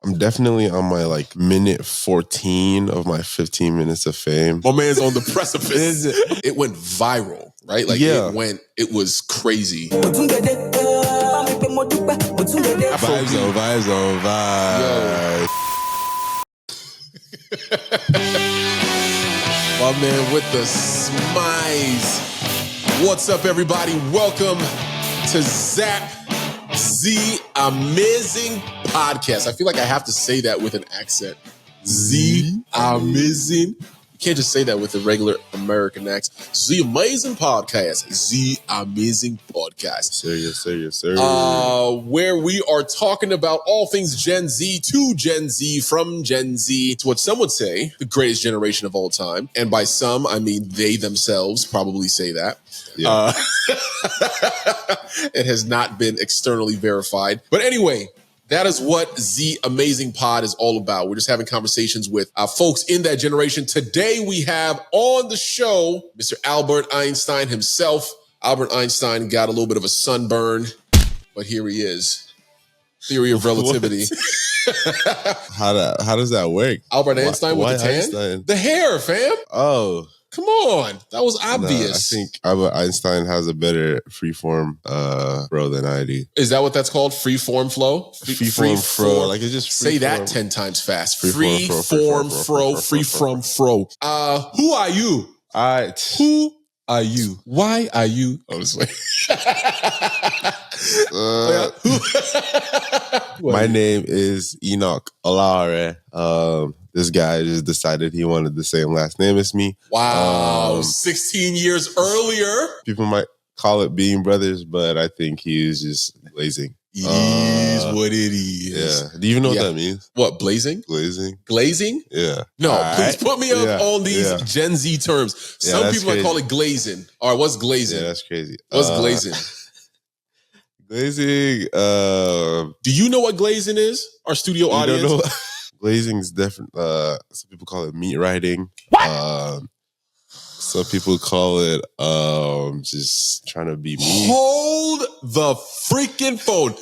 I'm definitely on my minute 14 of my 15 minutes of fame. My man's on the precipice. It went viral, right? It was crazy. Vibes on. My man with the smiles. What's up, everybody? Welcome to Zap Z Amazing Podcast. I feel like I have to say that with an accent. Z Amazing. You can't just say that with a regular American accent. Z Amazing Podcast. Z Amazing Podcast. Yes, sir. Where we are talking about all things Gen Z to Gen Z, from Gen Z to what some would say the greatest generation of all time. And by some, I mean they themselves probably say that. Yeah. It has not been externally verified. But anyway, that is what Z Amazing Pod is all about. We're just having conversations with folks in that generation. Today we have on the show Mr. Albert Einstein himself. Albert Einstein got a little bit of a sunburn, but here he is. Theory of relativity. How does that work? Albert Einstein with the tan? Einstein? The hair, fam. Oh. Come on. That was obvious. I think Albert Einstein has a better freeform flow than I do. Is that what that's called? Freeform flow? Freeform flow. Like, it's just say that 10 times fast. Freeform flow. Freeform flow. Who are you? Who are you? Why are you? Oh, this way. My name is ENOCH Olare. This guy just decided he wanted the same last name as me. Wow. 16 years earlier. People might call it being brothers, but I think he is just blazing. It is what it is. Yeah. Do you even know what that means? What, blazing? Glazing? Yeah. No, please put me up on these Gen Z terms. Some people might call it glazing. All right, what's glazing? Yeah, that's crazy. What's glazing? Glazing. Do you know what glazing is? Our studio audience? Don't know. Glazing is different. Some people call it meat riding. What? Some people call it just trying to be me. Hold the freaking phone.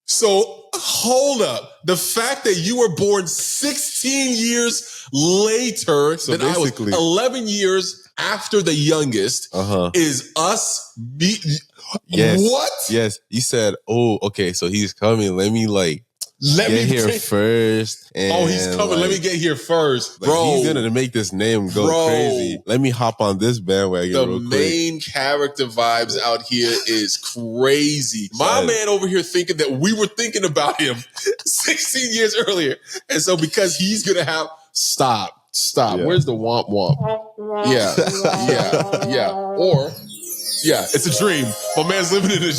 So hold up. The fact that you were born 16 years later than I was, 11 years after the youngest, is us me. Yes. What? Yes. You said, oh, okay, so he's coming. Let me get here first. And he's coming. Let me get here first. Bro. He's going to make this name go crazy. Let me hop on this bandwagon real quick. The main character vibes out here is crazy. My man over here thinking that we were thinking about him 16 years earlier. And so because he's going to have... Stop. Yeah. Where's the womp womp? Yeah. Or... yeah, it's a dream. My man's living in a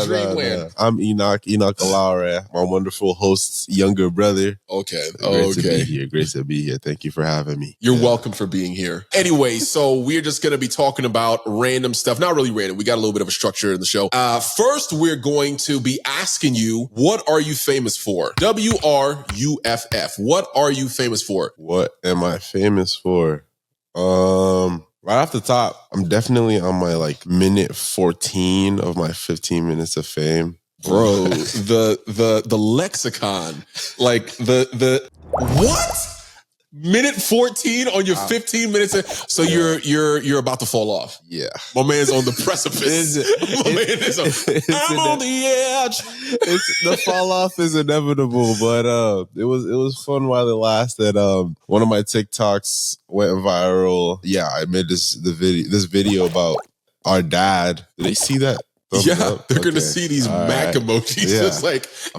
dreamland. I'm ENOCH Olare, my wonderful host's younger brother. Okay. Great to be here. Thank you for having me. You're welcome for being here. Anyway, so we're just going to be talking about random stuff. Not really random. We got a little bit of a structure in the show. First, we're going to be asking you, what are you famous for? WRUFF. What are you famous for? What am I famous for? Right off the top, I'm definitely on my minute 14 of my 15 minutes of fame. Bro, the lexicon, the what? Minute 14 on your 15 minutes. So you're about to fall off. Yeah. My man's on the precipice. I'm on the edge. The fall off is inevitable, but it was fun while it lasted. One of my TikToks went viral. Yeah, I made this video about our dad. Did they see that? They're going to see these Mac emojis. Yeah. It's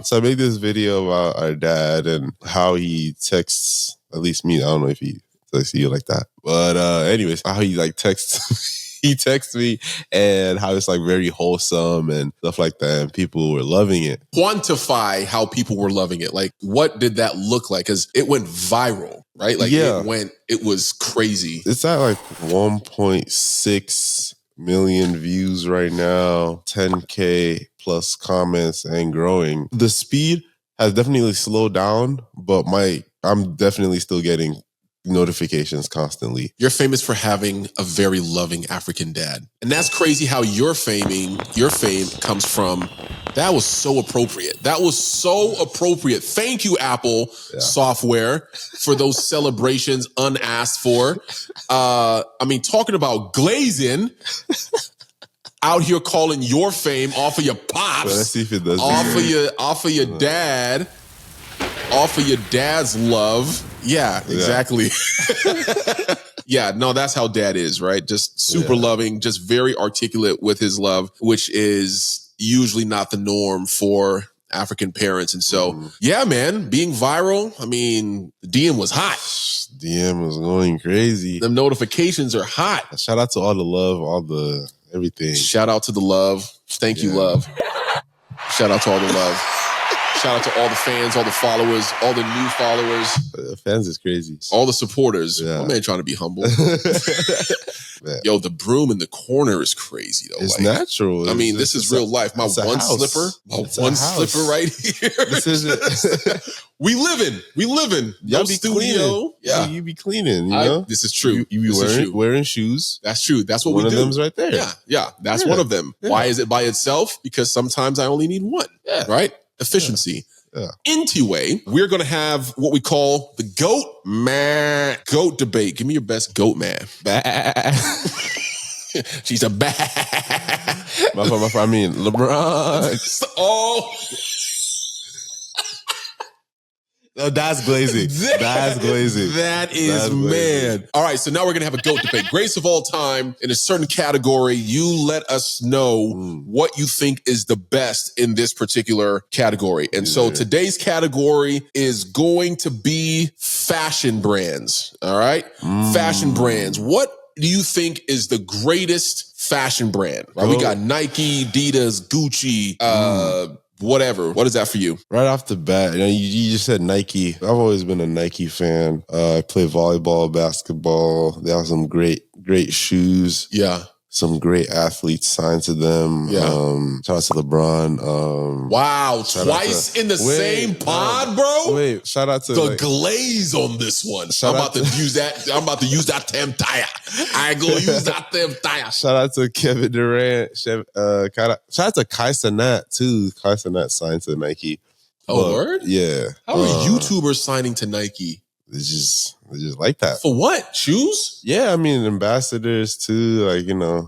so I made this video about our dad and how he texts, at least me. I don't know if he texts you like that. But anyways, how he texts, he texts me and how it's very wholesome and stuff like that. And people were loving it. Quantify how people were loving it. What did that look like? Because it went viral, right? It was crazy. It's at 1.6 million views right now, 10K plus comments and growing. The speed has definitely slowed down, but I'm definitely still getting notifications constantly. You're famous for having a very loving African dad. And that's crazy how your fame comes from, that was so appropriate. That was so appropriate. Thank you, Apple software, for those celebrations unasked for. I mean, talking about glazing, out here calling your fame off of your pops, Let's see if it does. off of your dad, off of your dad's love. Yeah, exactly. Yeah, no, that's how dad is, right? Just super loving, just very articulate with his love, which is usually not the norm for African parents. And so, yeah, man, being viral, I mean, the DM was hot. DM was going crazy. The notifications are hot. Shout out to all the love, all the everything. Shout out to the love. Thank you, love. Shout out to all the love. Shout out to all the fans, all the followers, all the new followers. Fans is crazy. All the supporters. My man trying to be humble. Yo, the broom in the corner is crazy, though. It's natural. I mean, this is real life. My one slipper right here. This is it. We living. Y'all No be studio. cleaning. Yeah. You be cleaning, you know? This is true. You be wearing shoes. That's true. That's what we do. One of them's right there. Yeah. That's one of them. Yeah. Why is it by itself? Because sometimes I only need one. Yeah. Right? Efficiency. Yeah. Anyway, we're going to have what we call the GOAT debate. Give me your best GOAT man. She's a bad. I mean, LeBron. Oh. No, that's glazing. That's glazing. That is, man. All right, so now we're going to have a GOAT debate. Greatest of all time in a certain category. You let us know what you think is the best in this particular category. And so today's category is going to be fashion brands. All right? Fashion brands. What do you think is the greatest fashion brand? Right? We got Nike, Adidas, Gucci, whatever. What is that for you? Right off the bat, you just said Nike. I've always been a Nike fan. I play volleyball, basketball. They have some great shoes. Yeah. Some great athletes signed to them. Yeah. Shout out to LeBron. Wow, twice in the same pod, bro? Wait, shout out to the glaze on this one. I'm about to use that damn tire. I ain't gonna use that damn tire. Shout out to Kevin Durant. Shout out to Kai Cenat too. Kai Cenat signed to Nike. Oh, word? Yeah. How are YouTubers signing to Nike? They just like that. For what? Shoes? Yeah, I mean, ambassadors too, like,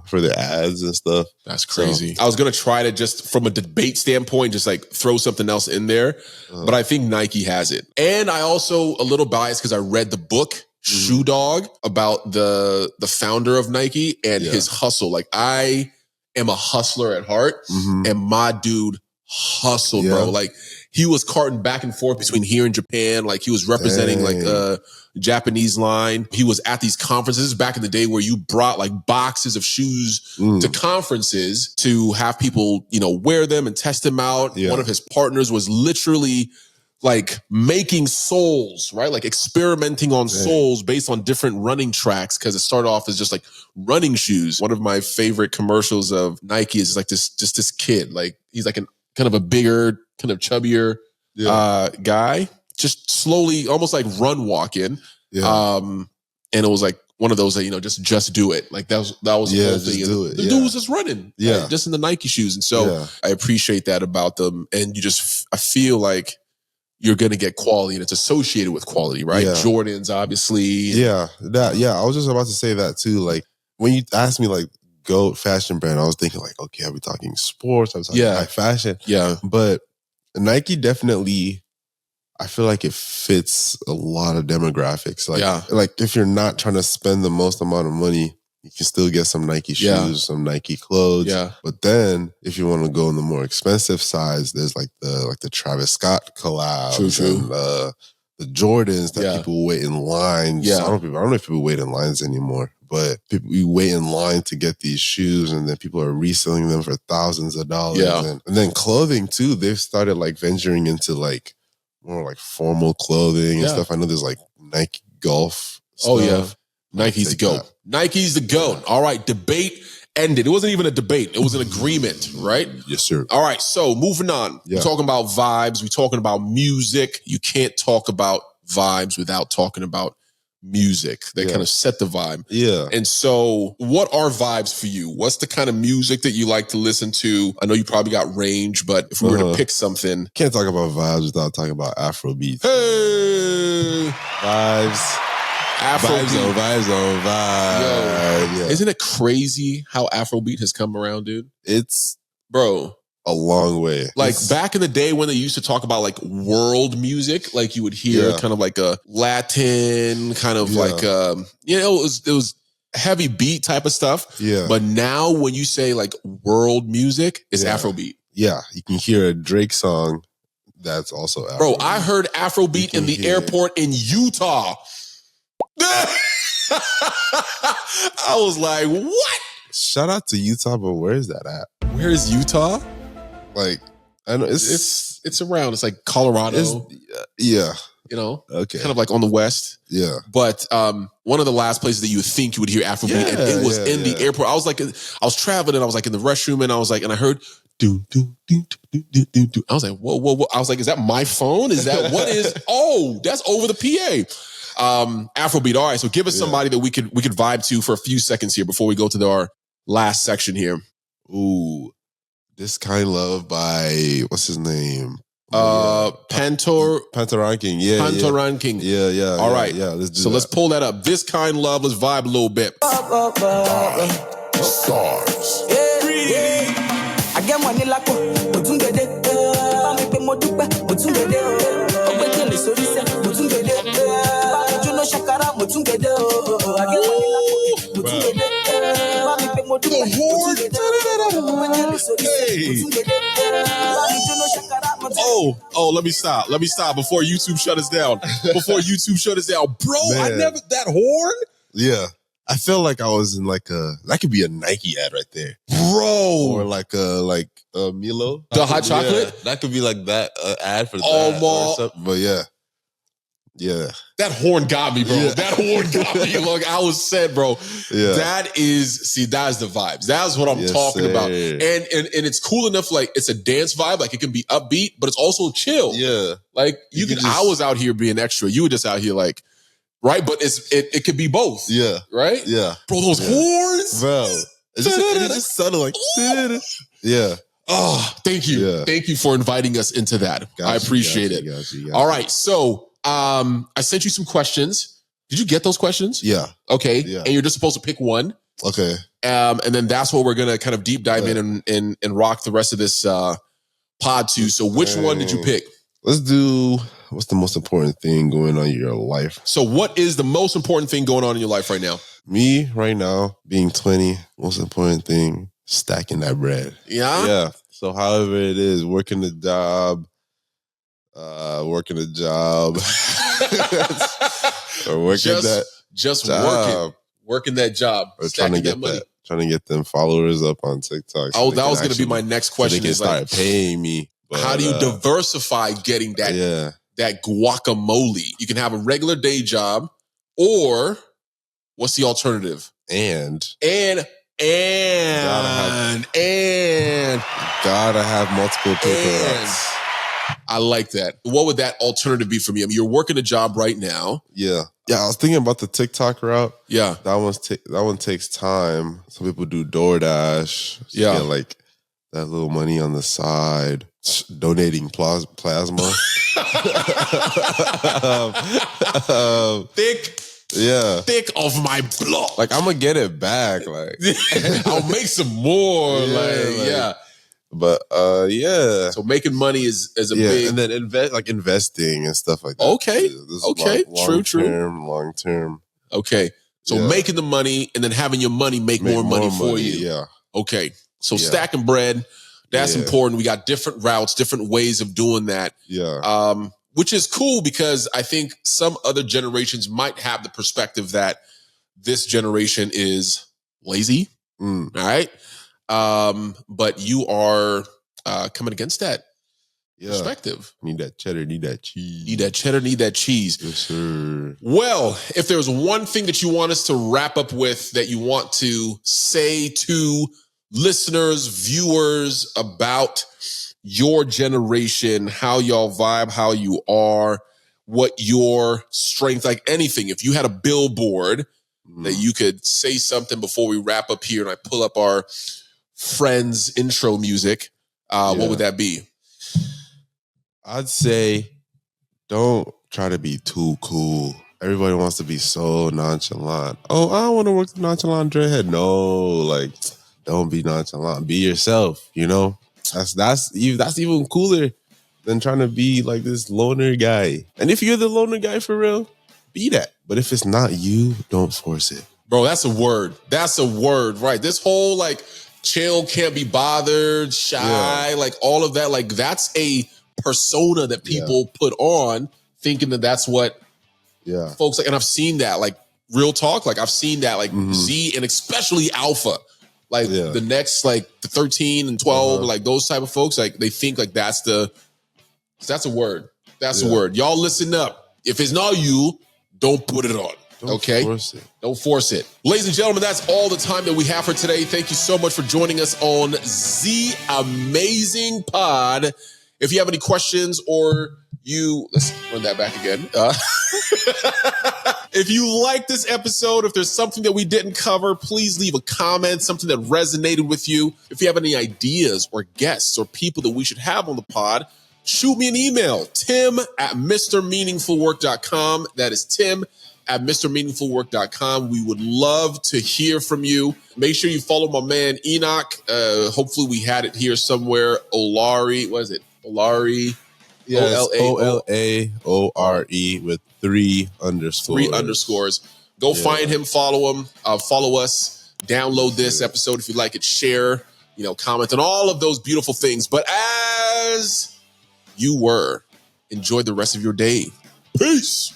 for the ads and stuff. That's crazy. So, I was going to try to just, from a debate standpoint, just like throw something else in there. But I think Nike has it. And I also, a little biased because I read the book, Shoe Dog, about the founder of Nike and his hustle. Like, I am a hustler at heart, and my dude hustled, bro. Like, he was carting back and forth between here and Japan. Like, he was representing like a Japanese line. He was at these conferences back in the day where you brought like boxes of shoes to conferences to have people, wear them and test them out. Yeah. One of his partners was literally like making soles, right? Like experimenting on soles based on different running tracks, because it started off as just like running shoes. One of my favorite commercials of Nike is like this kid. Like, he's like kind of a bigger, kind of chubbier guy, just slowly, almost like run walking. Yeah. And it was like one of those that, just do it. Like that was the whole thing. Do it. The dude was just running. Yeah. Right? Just in the Nike shoes. And so I appreciate that about them. And I feel like you're going to get quality and it's associated with quality, right? Yeah. Jordans, obviously. Yeah. I was just about to say that too. Like, when you asked me like GOAT fashion brand, I was thinking like, okay, are we talking sports? I was talking high fashion. Yeah. But Nike definitely, I feel like it fits a lot of demographics. Like if you're not trying to spend the most amount of money, you can still get some Nike shoes, some Nike clothes. Yeah. But then if you want to go on the more expensive sides, there's like the Travis Scott collabs. True. And the Jordans that people wait in lines. Yeah. I don't know if people wait in lines anymore, but we wait in line to get these shoes, and then people are reselling them for thousands of dollars. Yeah. And then clothing too, they've started like venturing into like more like formal clothing and stuff. I know there's like Nike golf stuff. Oh yeah. Nike's the GOAT. Nike's the GOAT. All right, debate ended. It wasn't even a debate. It was an agreement, right? Yes, sir. All right, so moving on. Yeah. We're talking about vibes. We're talking about music. You can't talk about vibes without talking about music that kind of set the vibe. Yeah. And so what are vibes for you? What's the kind of music that you like to listen to? I know you probably got range, but if we were to pick something. Can't talk about vibes without talking about AfroBeats. Hey! Vibes. Vibes on vibes. Yo, isn't it crazy how Afrobeat has come around, dude? It's bro. A long way. Like back in the day when they used to talk about like world music, like you would hear kind of like a Latin kind of like, it was heavy beat type of stuff. Yeah. But now when you say like world music, it's Afrobeat. Yeah. You can hear a Drake song that's also Afrobeat. Bro, I heard Afrobeat in the airport in Utah. I was like, what? Shout out to Utah, but where is that at? Where is Utah? Like, I know it's around. It's like Colorado. Yeah. You know? Okay. Kind of like on the west. Yeah. But one of the last places that you would think you would hear Afrobeat, and it was in the airport. I was traveling and I was like in the restroom and I was like, and I heard do do do do do do do. I was like, whoa. I was like, is that my phone? Is that what is? Oh, that's over the PA. Afrobeat. All right, so give us somebody that we could vibe to for a few seconds here before we go to our last section here. Ooh, This Kind Love by what's his name? Pantoranking. Yeah. Pantoranking. Yeah. All right. Yeah. Let's pull that up. This Kind Love. Let's vibe a little bit. Stars. I get money like let me stop before YouTube shut us down. Bro, I never, that horn? Yeah. I feel like I was in like that could be a Nike ad right there. Bro. Or like a Milo. The hot chocolate? Yeah, that could be like that ad for that. Oh, or something. But yeah. That horn got me, bro. Yeah. That horn got me. Look, I was said, bro. Yeah. That is the vibes. That's what I'm talking about. And it's cool enough, like it's a dance vibe, like it can be upbeat, but it's also chill. Yeah. Like I was out here being extra. You were just out here like, right? But it could be both. Yeah. Right? Yeah. Bro, those horns. Bro. It's just subtle like yeah. Oh, thank you. Yeah. Thank you for inviting us into that. I appreciate it. Got you. All right. So I sent you some questions. Did you get those questions? Yeah. Okay. Yeah. And you're just supposed to pick one. Okay. And then that's what we're gonna kind of deep dive in and rock the rest of this pod to. So which one did you pick? Let's do what's the most important thing going on in your life? So what is the most important thing going on in your life right now? Me right now, being 20, most important thing, stacking that bread. Yeah? Yeah. So however it is, working a job, or working that job, or trying to get them followers up on TikTok. Oh, that was going to be my next question. So they can start paying me. But, how do you diversify getting that guacamole? You can have a regular day job, or what's the alternative? And gotta have multiple paper routes. I like that. What would that alternative be for me? I mean, you're working a job right now. Yeah. I was thinking about the TikTok route. Yeah, that one takes time. Some people do DoorDash. So you get like that little money on the side. Donating plasma. thick of my blood. Like I'm gonna get it back. Like I'll make some more. But So making money is a big, and then investing and stuff like that. Okay. Long term. Okay. So making the money and then having your money make more money for you. Yeah. Okay. So stacking bread, that's important. We got different routes, different ways of doing that. Yeah. Which is cool because I think some other generations might have the perspective that this generation is lazy. All right. But you are coming against that perspective. Need that cheddar, need that cheese. Need that cheddar, need that cheese. Yes, sir. Well, if there's one thing that you want us to wrap up with that you want to say to listeners, viewers about your generation, how y'all vibe, how you are, what your strength, like anything. If you had a billboard that you could say something before we wrap up here and I pull up our friends intro music, what would that be? I'd say don't try to be too cool. Everybody wants to be so nonchalant. Oh, I don't want to work with nonchalant dreadhead. No, like, don't be nonchalant. Be yourself, you know? That's even cooler than trying to be like this loner guy. And if you're the loner guy for real, be that. But if it's not you, don't force it. Bro, that's a word. That's a word, right? This whole like chill, can't be bothered, shy, like all of that, like that's a persona that people put on thinking that that's what folks like. And I've seen that, like real talk, like I've seen that, like Z and especially Alpha, like the next, like the 13 and 12, like those type of folks, like they think like that's a word. That's a word. Y'all listen up. If it's not you, don't put it on. Don't force it. Don't force it. Ladies and gentlemen, that's all the time that we have for today. Thank you so much for joining us on Z Amazing Pod. If you have any questions or let's run that back again. If you like this episode, if there's something that we didn't cover, please leave a comment, something that resonated with you. If you have any ideas or guests or people that we should have on the pod, shoot me an email, tim@mrmeaningfulwork.com. That is tim@mrmeaningfulwork.com. We would love to hear from you. Make sure you follow my man, ENOCH. Hopefully we had it here somewhere. Olari, what is it? Olari. Yes, OLAORE with 3 underscores. 3 underscores. Go find him, follow him, follow us, download this episode if you like it, share, comment on all of those beautiful things. But as you were, enjoy the rest of your day. Peace.